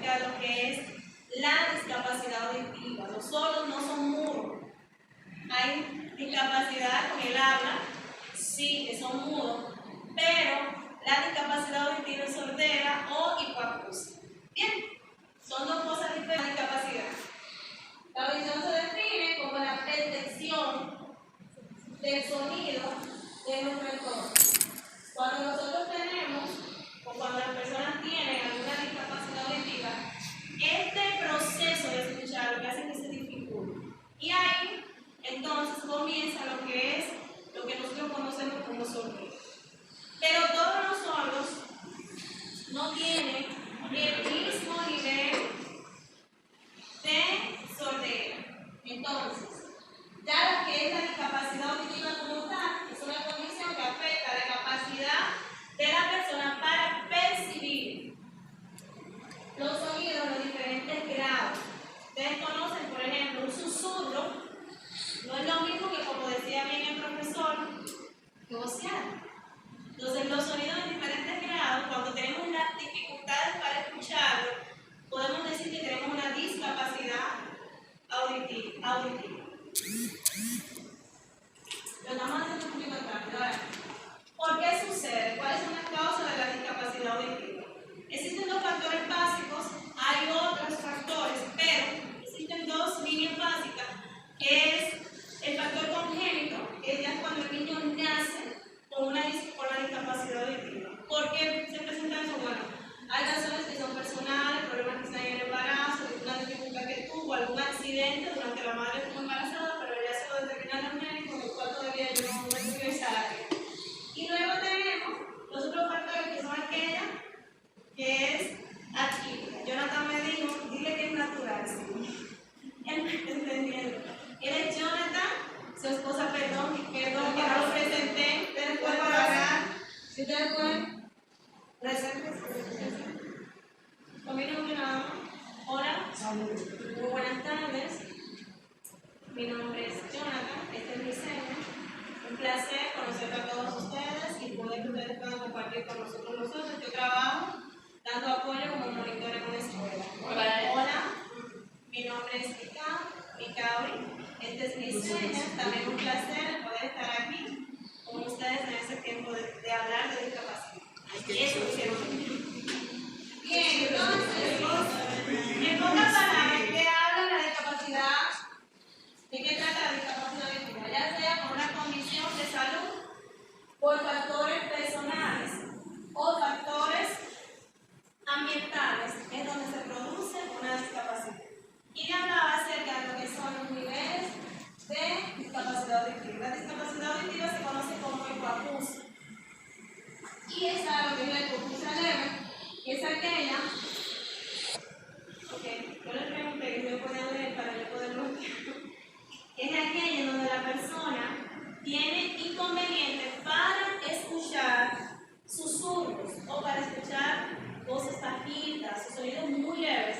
acerca de lo que es la discapacidad auditiva. Los sordos no son mudos. Hay discapacidad con el habla, sí, que son mudos, pero la discapacidad auditiva es sordera o hipoacusia. Bien, son dos cosas diferentes. Discapacidad. La audición se define como la percepción del sonido de nuestro entorno. Cuando nosotros tenemos, o cuando las personas tienen alguna discapacidad auditiva, este proceso de escuchar lo que hace que se dificulte. Y ahí, entonces, comienza lo que es lo que nosotros conocemos como sordera. Pero todos los sordos no tienen el mismo nivel de sordera. Entonces, ya lo que es la discapacidad auditiva como tal, es una condición que afecta la capacidad de la persona para percibir los sonidos en los diferentes grados. Ustedes conocen, por ejemplo, un susurro, no es lo mismo que, como decía bien el profesor, que vocear. Entonces, los sonidos en diferentes grados, cuando tenemos las dificultades para escucharlo, podemos decir que tenemos una discapacidad auditiva. Lo vamos a hacer un poquito rápido. ¿Por qué sucede? ¿Cuáles son las causas de la discapacidad auditiva? Existen dos factores básicos, hay otros factores, pero existen dos líneas básicas, que es el factor congénito, que ya es cuando el niño nace con la discapacidad auditiva. ¿Por qué se presenta eso? Bueno, hay razones que son personales, problemas que están en el embarazo, una dificultad que tuvo, algún accidente durante la madre estuvo embarazada, pero ya se lo determinan los médicos, el cual todavía yo no estudio esa área. Y luego tenemos los otros factores que son aquellas que es atípica. Jonathan me dijo, dile que es natural, sí. Él me está entendiendo. Él es Jonathan, su esposa, perdón, que no lo presenté. Ustedes pueden pagar. Si ustedes pueden, presentarse. Conmigo mi nombre. Hola. Muy buenas tardes. Mi nombre es Jonathan, este es mi seña. Un placer conocer a todos ustedes y poder que ustedes puedan compartir con nosotros. Yo trabajo dando apoyo como monitora en una escuela. Hola. Mi nombre es Micauri. Este es mi seña. También un placer poder estar aquí con ustedes en este tiempo de hablar de discapacidad. Bien, entonces, en pocas palabras, ¿qué habla la discapacidad? ¿De qué trata la discapacidad auditiva? Ya sea por una condición de salud, por factores personales o factores ambientales, es donde se produce una discapacidad. Y le hablaba acerca de lo que son los niveles de discapacidad auditiva. La discapacidad auditiva se conoce como hipoacusia. Y esa lo que es la hipoacusia leve, que es aquella. Ok, yo le pregunté que yo podía leer para yo poder bloquear. Es aquella donde la persona tiene inconvenientes para escuchar susurros o para escuchar voces bajitas o sonidos muy leves.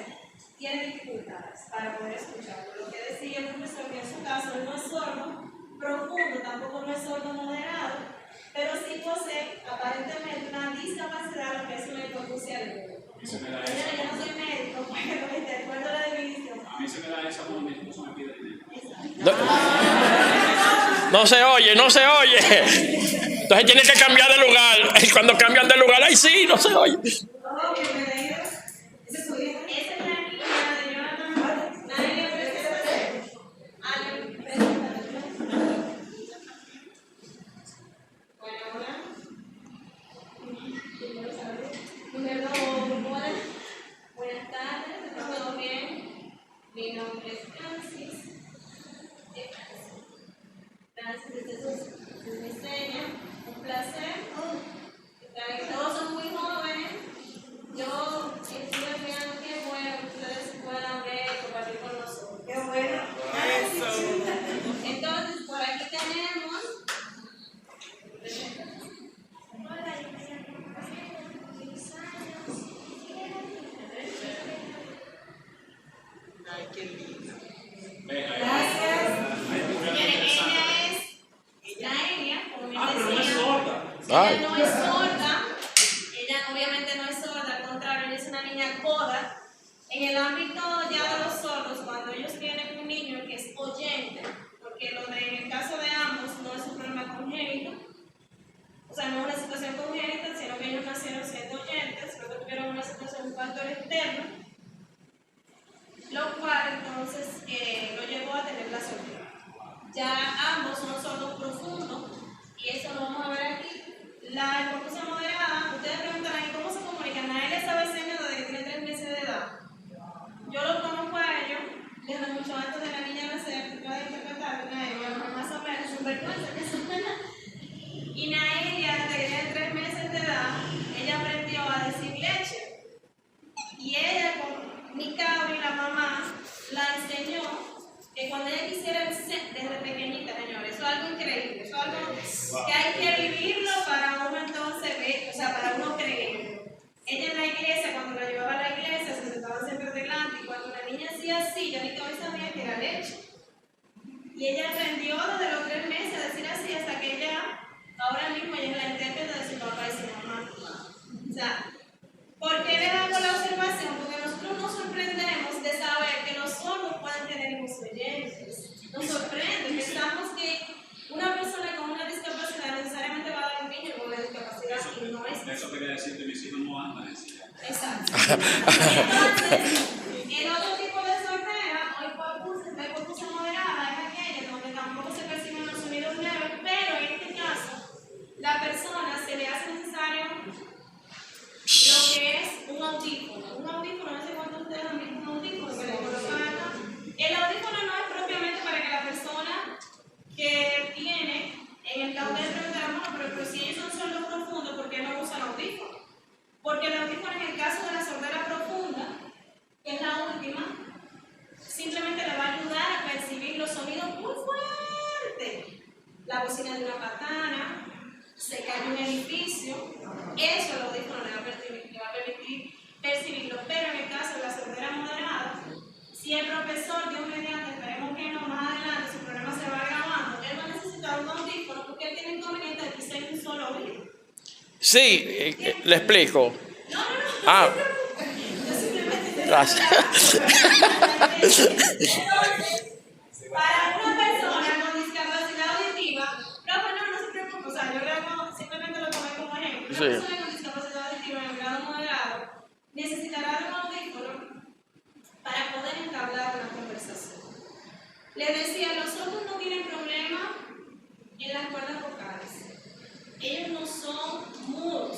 Tiene dificultades para poder escucharlo. Lo que decía el profesor, que en su caso él no es sordo profundo, tampoco no es sordo moderado, pero sí posee aparentemente una discapacidad, lo que es una hipoacusia leve. Yo no soy médico, pero recuerdo la definición. A mí se me da esa cuando mi esposo me pide dinero. No se oye, no se oye. Entonces tiene que cambiar de lugar. Cuando cambian de lugar, ¡ay sí! No se oye. Buenas tardes, ¿todo bien? Mi nombre es Francis. Francis, este es mi seña. Un placer. Todos son muy jóvenes. Yo En el ámbito ya de los sordos, cuando ellos tienen un niño que es oyente, porque en el caso de ambos no es un problema congénito, o sea, no es una situación congénita, sino que ellos nacieron siendo oyentes, luego tuvieron una situación, un factor externo, lo cual entonces lo llevó a tener la sordera. Ya ambos son sordos profundos, y eso lo vamos a ver aquí. La hipoacusia moderada, ustedes preguntarán, ¿y cómo se comunican? Nadie le sabe señas desde que tiene 3 meses de edad. Yo lo conozco a ellos desde mucho antes de la niña nacer, yo de interpretar a ella, más o menos, sin vergüenza que son. Y Naelia, desde que tiene 3 meses de edad, ella aprendió a decir leche. Y ella, con Nicao y la mamá, la enseñó que cuando ella quisiera desde pequeñita, señores, eso es algo increíble, eso es algo que hay que vivirlo para uno entonces ver, o sea, para uno creerlo. Ella en la iglesia, cuando la llevaba a la iglesia, se sentaba siempre delante, y cuando la niña hacía así, ya Nicao sabía que era leche. Y ella aprendió desde los 3 meses a decir así hasta que ella, ahora mismo ella es la intérprete de su papá y su mamá. O sea, ¿por qué le damos la observación? Porque nosotros nos sorprendemos de saber que los sordos pueden tener hijos oyentes. Nos sorprende, pensamos que una persona con una discapacidad necesariamente va a dar un niño con una discapacidad y no es. Eso quería decir que mis hijos no andan así. Exacto. Entonces, el otro tipo de sordera, o hipoacusia moderada, es aquella donde tampoco se perciben los sonidos leves, pero en este caso, la persona se le hace necesario lo que es un audífono. Un audífono, no sé cuántos de ustedes han visto un audífono que le colocan acá. El audífono no es propiamente para que la persona que tiene, en el caso de preguntar, pero si ellos son sordos profundos, ¿por qué no usan audífono? Porque el audífono, en el caso de la sordera profunda, que es la última, simplemente le va a ayudar a percibir los sonidos muy fuertes. La bocina de una patana, se cae un edificio, eso el audífono le va a permitir percibirlo. Pero en el caso de la sordera moderada, si el profesor, Dios mediante, esperemos que no, más adelante su problema se va agravando, él va a necesitar un audífono porque él tiene inconveniente de que sea un solo oído. Sí, le explico. No, Ah. no se preocupe. Yo simplemente Gracias. Entonces, para una persona con discapacidad auditiva, no se preocupe, o sea, yo simplemente lo tomé como ejemplo. Una persona con discapacidad auditiva en el grado moderado necesitará de un audífono para poder entablar una conversación. Les decía, los sordos no tienen problema en las cuerdas vocales. Ellos no son mudos.